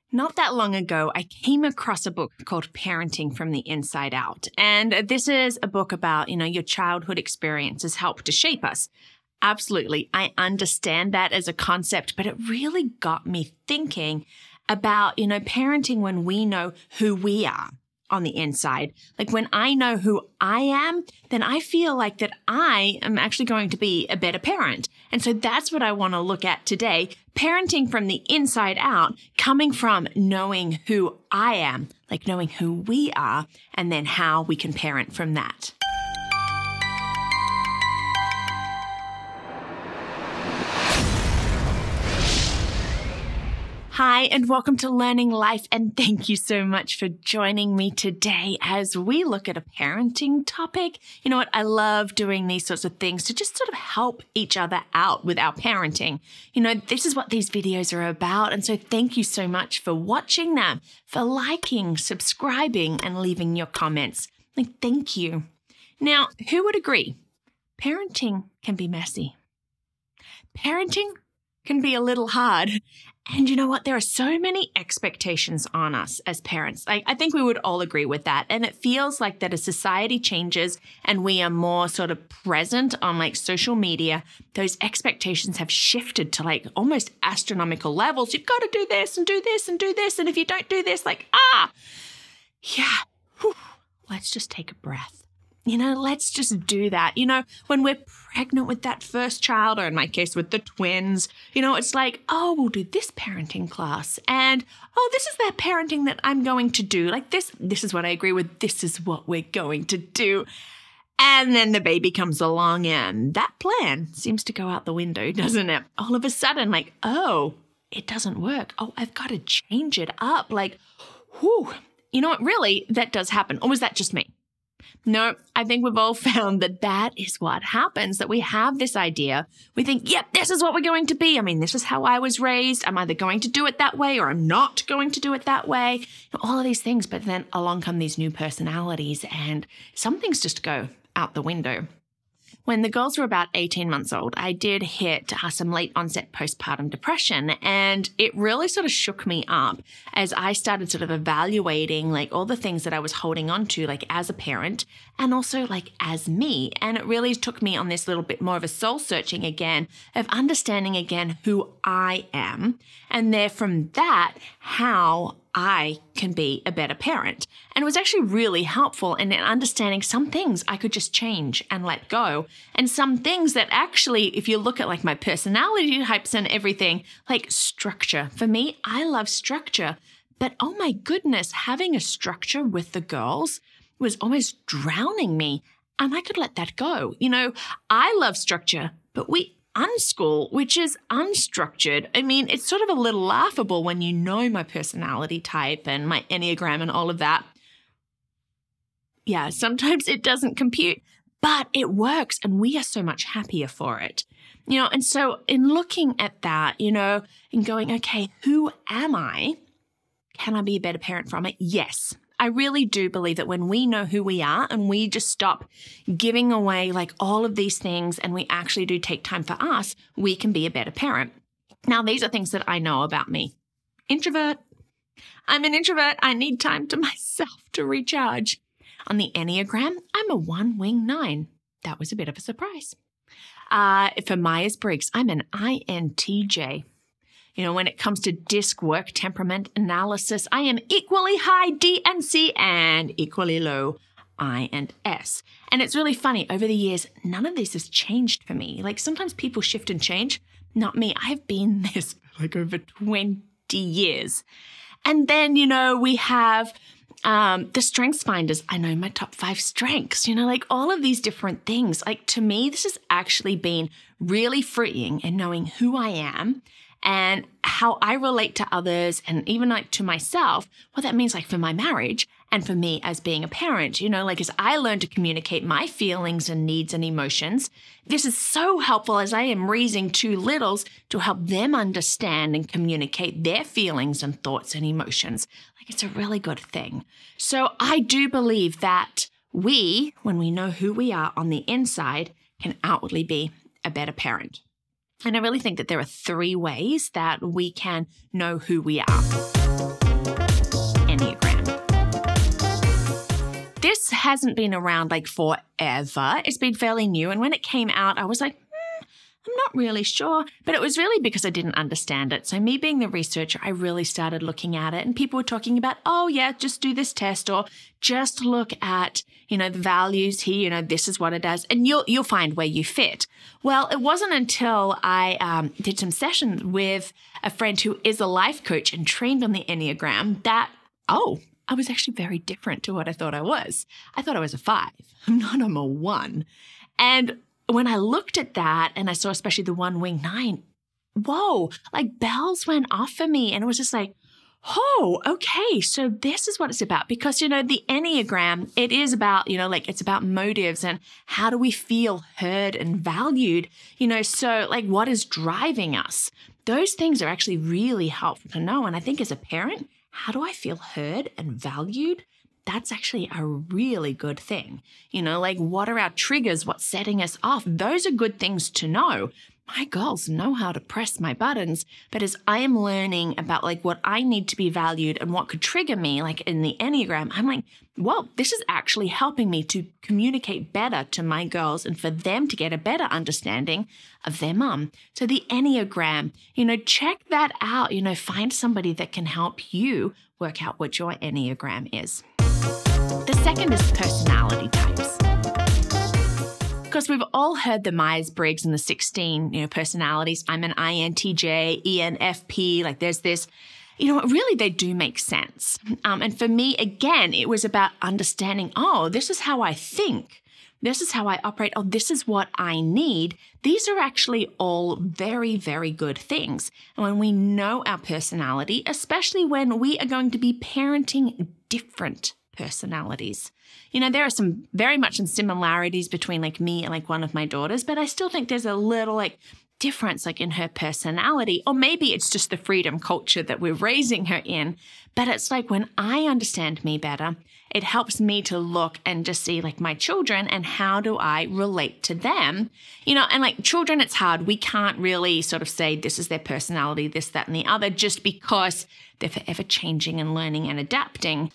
Not that long ago, I came across a book called Parenting from the Inside Out. And this is a book about, your childhood experiences help to shape us. Absolutely. I understand that as a concept, but it really got me thinking about, parenting when we know who we are on the inside. Like when I know who I am, then I feel like that I am actually going to be a better parent. And so that's what I want to look at today. Parenting from the inside out, coming from knowing who I am, like knowing who we are, and then how we can parent from that. Hi, and welcome to Learning Life, and thank you so much for joining me today as we look at a parenting topic. You know what? I love doing these sorts of things to just sort of help each other out with our parenting. This is what these videos are about, and so thank you so much for watching them, for liking, subscribing, and leaving your comments. Thank you. Now, who would agree? Parenting can be messy. Parenting can be a little hard. And you know what? There are so many expectations on us as parents. I think we would all agree with that. And it feels like that as society changes and we are more sort of present on social media, those expectations have shifted to almost astronomical levels. You've got to do this and do this and do this. And if you don't do this, let's just take a breath. Let's just do that. When we're pregnant with that first child, or in my case with the twins, it's like, oh, we'll do this parenting class. And, oh, this is that parenting that I'm going to do. This is what I agree with. This is what we're going to do. And then the baby comes along and that plan seems to go out the window, doesn't it? All of a sudden, oh, it doesn't work. Oh, I've got to change it up. Really, that does happen. Or was that just me? No, I think we've all found that is what happens, that we have this idea. We think, yep, this is what we're going to be. This is how I was raised. I'm either going to do it that way or I'm not going to do it that way. All of these things. But then along come these new personalities and some things just go out the window. When the girls were about 18 months old, I did hit some late onset postpartum depression, and it really sort of shook me up as I started sort of evaluating all the things that I was holding on to as a parent and also as me. And it really took me on this little bit more of a soul searching again of understanding again who I am, and there from that, how I can be a better parent. And it was actually really helpful in understanding some things I could just change and let go. And some things that actually, if you look at my personality types and everything, structure. For me, I love structure. But oh my goodness, having a structure with the girls was almost drowning me. And I could let that go. I love structure, but we unschool, which is unstructured. It's sort of a little laughable when you know my personality type and my enneagram and all of that. Yeah, sometimes it doesn't compute, but it works and we are so much happier for it. And so in looking at that, and going, okay, who am I? Can I be a better parent from it? Yes. I really do believe that when we know who we are and we just stop giving away all of these things and we actually do take time for us, we can be a better parent. Now, these are things that I know about me. Introvert. I'm an introvert. I need time to myself to recharge. On the enneagram, I'm a 1 9. That was a bit of a surprise. For Myers-Briggs, I'm an INTJ. When it comes to DISC work, temperament analysis, I am equally high D and C and equally low I and S. And it's really funny. Over the years, none of this has changed for me. Sometimes people shift and change. Not me. I've been this for over 20 years. And then, we have the strengths finders. I know my top 5 strengths, all of these different things. To me, this has actually been really freeing in knowing who I am and how I relate to others and even to myself, what that means for my marriage and for me as being a parent, as I learn to communicate my feelings and needs and emotions, this is so helpful as I am raising 2 littles to help them understand and communicate their feelings and thoughts and emotions. It's a really good thing. So I do believe that we, when we know who we are on the inside, can outwardly be a better parent. And I really think that there are 3 ways that we can know who we are. Enneagram. This hasn't been around like forever. It's been fairly new. And when it came out, I was like, I'm not really sure, but it was really because I didn't understand it. So me being the researcher, I really started looking at it, and people were talking about, oh yeah, just do this test, or just look at, the values here, this is what it does, and you'll find where you fit. Well, it wasn't until I did some sessions with a friend who is a life coach and trained on the Enneagram that, I was actually very different to what I thought I was. I thought I was a 5. I'm a 1. And when I looked at that and I saw especially the 1 wing 9, whoa, like bells went off for me. And it was just like, oh, okay, so this is what it's about. Because, the Enneagram, it is about, it's about motives and how do we feel heard and valued, so like what is driving us? Those things are actually really helpful to know. And I think as a parent, how do I feel heard and valued? That's actually a really good thing. Like what are our triggers? What's setting us off? Those are good things to know. My girls know how to press my buttons, but as I am learning about like what I need to be valued and what could trigger me, like in the Enneagram, I'm like, well, this is actually helping me to communicate better to my girls and for them to get a better understanding of their mom. So the Enneagram, check that out, find somebody that can help you work out what your Enneagram is. The second is personality types. Because we've all heard the Myers-Briggs and the 16, personalities. I'm an INTJ, ENFP, like there's this, really they do make sense. And for me, again, it was about understanding, this is how I think. This is how I operate. Oh, this is what I need. These are actually all very, very good things. And when we know our personality, especially when we are going to be parenting different personalities. There are some very much some similarities between like me and like one of my daughters, but I still think there's a little like difference like in her personality, or maybe it's just the freedom culture that we're raising her in. But it's like when I understand me better, it helps me to look and just see like my children and how do I relate to them, and like children, it's hard. We can't really sort of say this is their personality, this, that, and the other, just because they're forever changing and learning and adapting.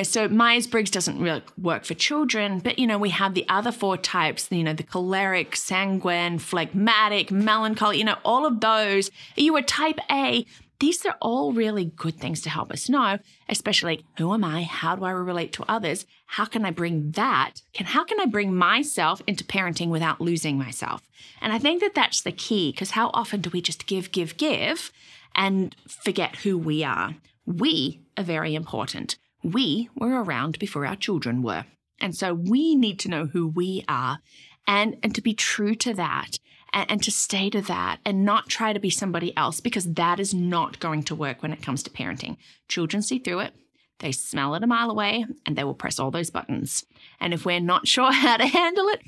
So Myers-Briggs doesn't really work for children, but, we have the other 4 types, the choleric, sanguine, phlegmatic, melancholy, all of those. Are you a type A? These are all really good things to help us know, especially like, who am I? How do I relate to others? How can I bring that? How can I bring myself into parenting without losing myself? And I think that that's the key, because how often do we just give, and forget who we are? We are very important. We were around before our children were. And so we need to know who we are and to be true to that and to stay to that and not try to be somebody else, because that is not going to work when it comes to parenting. Children see through it. They smell it a mile away and they will press all those buttons. And if we're not sure how to handle it,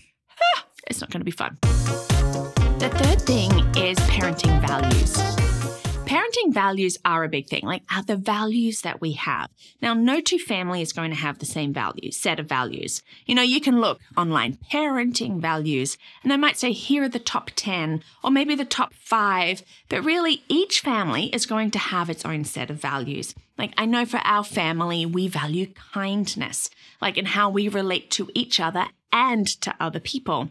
it's not going to be fun. The third thing is parenting values. Parenting values are a big thing, like are the values that we have. Now, no 2 family is going to have the same set of values. You can look online, parenting values, and they might say, here are the top 10, or maybe the top 5, but really each family is going to have its own set of values. Like I know for our family, we value kindness, like in how we relate to each other and to other people.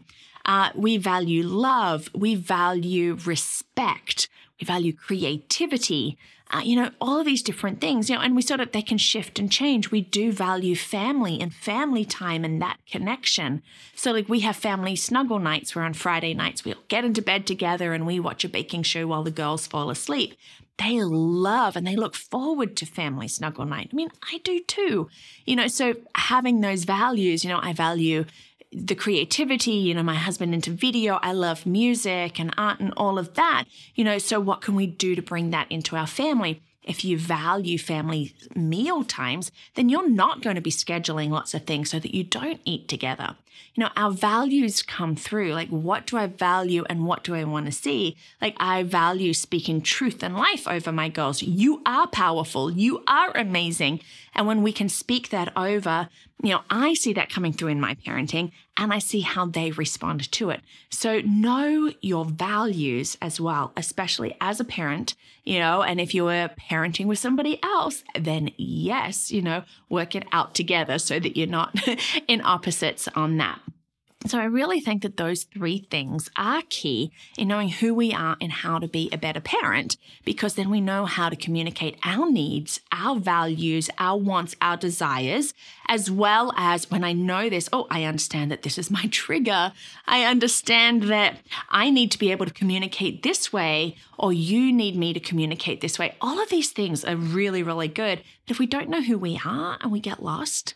We value love. We value respect. We value creativity, all of these different things, and we they can shift and change. We do value family and family time and that connection. So like we have family snuggle nights where on Friday nights we'll get into bed together and we watch a baking show while the girls fall asleep. They love and they look forward to family snuggle night. I mean, I do too, so having those values, I value the creativity, my husband into video, I love music and art and all of that, so what can we do to bring that into our family? If you value family meal times, then you're not going to be scheduling lots of things so that you don't eat together. Our values come through. Like, what do I value and what do I want to see? Like, I value speaking truth and life over my girls. You are powerful. You are amazing. And when we can speak that over, I see that coming through in my parenting and I see how they respond to it. So know your values as well, especially as a parent, and if you were parenting with somebody else, then yes, work it out together so that you're not in opposites on that. So I really think that those three things are key in knowing who we are and how to be a better parent, because then we know how to communicate our needs, our values, our wants, our desires, as well as when I know this, I understand that this is my trigger. I understand that I need to be able to communicate this way, or you need me to communicate this way. All of these things are really, really good. But if we don't know who we are and we get lost,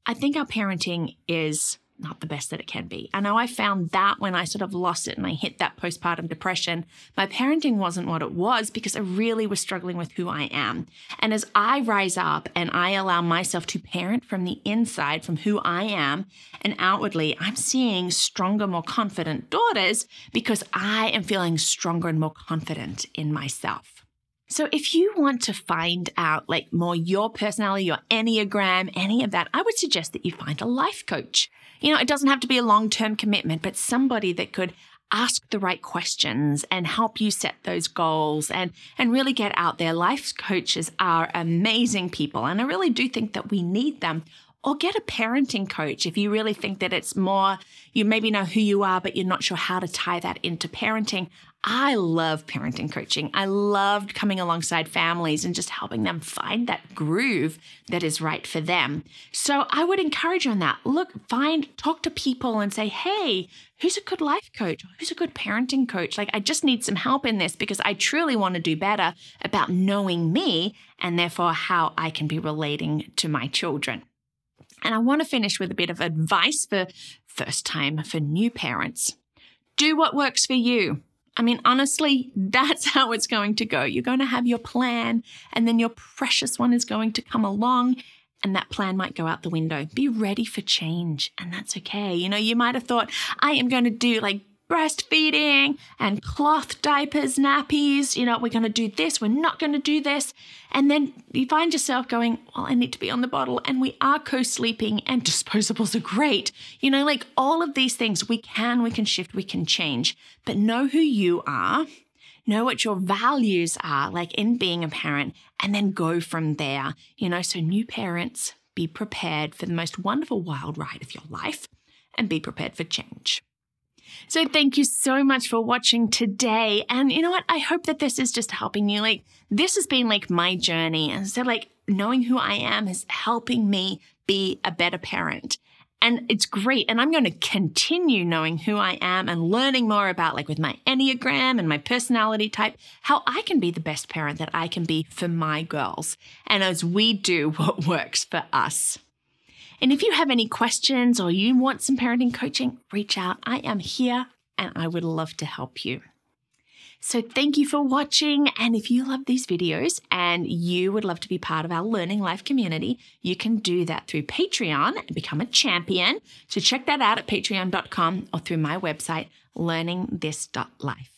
I think our parenting is not the best that it can be. I know I found that when I sort of lost it and I hit that postpartum depression, my parenting wasn't what it was because I really was struggling with who I am. And as I rise up and I allow myself to parent from the inside, from who I am, and outwardly, I'm seeing stronger, more confident daughters because I am feeling stronger and more confident in myself. So if you want to find out more your personality, your enneagram, any of that, I would suggest that you find a life coach. It doesn't have to be a long-term commitment, but somebody that could ask the right questions and help you set those goals and really get out there. Life coaches are amazing people, and I really do think that we need them. Or get a parenting coach if you really think that it's more, you maybe know who you are, but you're not sure how to tie that into parenting. I love parenting coaching. I loved coming alongside families and just helping them find that groove that is right for them. So I would encourage you on that. Look, talk to people and say, hey, who's a good life coach? Who's a good parenting coach? I just need some help in this because I truly want to do better about knowing me and therefore how I can be relating to my children. And I want to finish with a bit of advice for new parents. Do what works for you. I mean, honestly, that's how it's going to go. You're going to have your plan, and then your precious one is going to come along, and that plan might go out the window. Be ready for change, and that's okay. You might have thought, I am going to do breastfeeding and cloth diapers, nappies. We're going to do this. We're not going to do this. And then you find yourself going, well, I need to be on the bottle, and we are co-sleeping, and disposables are great. All of these things we can shift, we can change, but know who you are, know what your values are, in being a parent, and then go from there. So new parents, be prepared for the most wonderful wild ride of your life and be prepared for change. So thank you so much for watching today. And you know what? I hope that this is just helping you. This has been my journey. And so knowing who I am is helping me be a better parent. And it's great. And I'm going to continue knowing who I am and learning more about with my enneagram and my personality type, how I can be the best parent that I can be for my girls. And as we do what works for us. And if you have any questions or you want some parenting coaching, reach out. I am here and I would love to help you. So thank you for watching. And if you love these videos and you would love to be part of our Learning Life community, you can do that through Patreon and become a champion. So check that out at patreon.com or through my website, learningthis.life.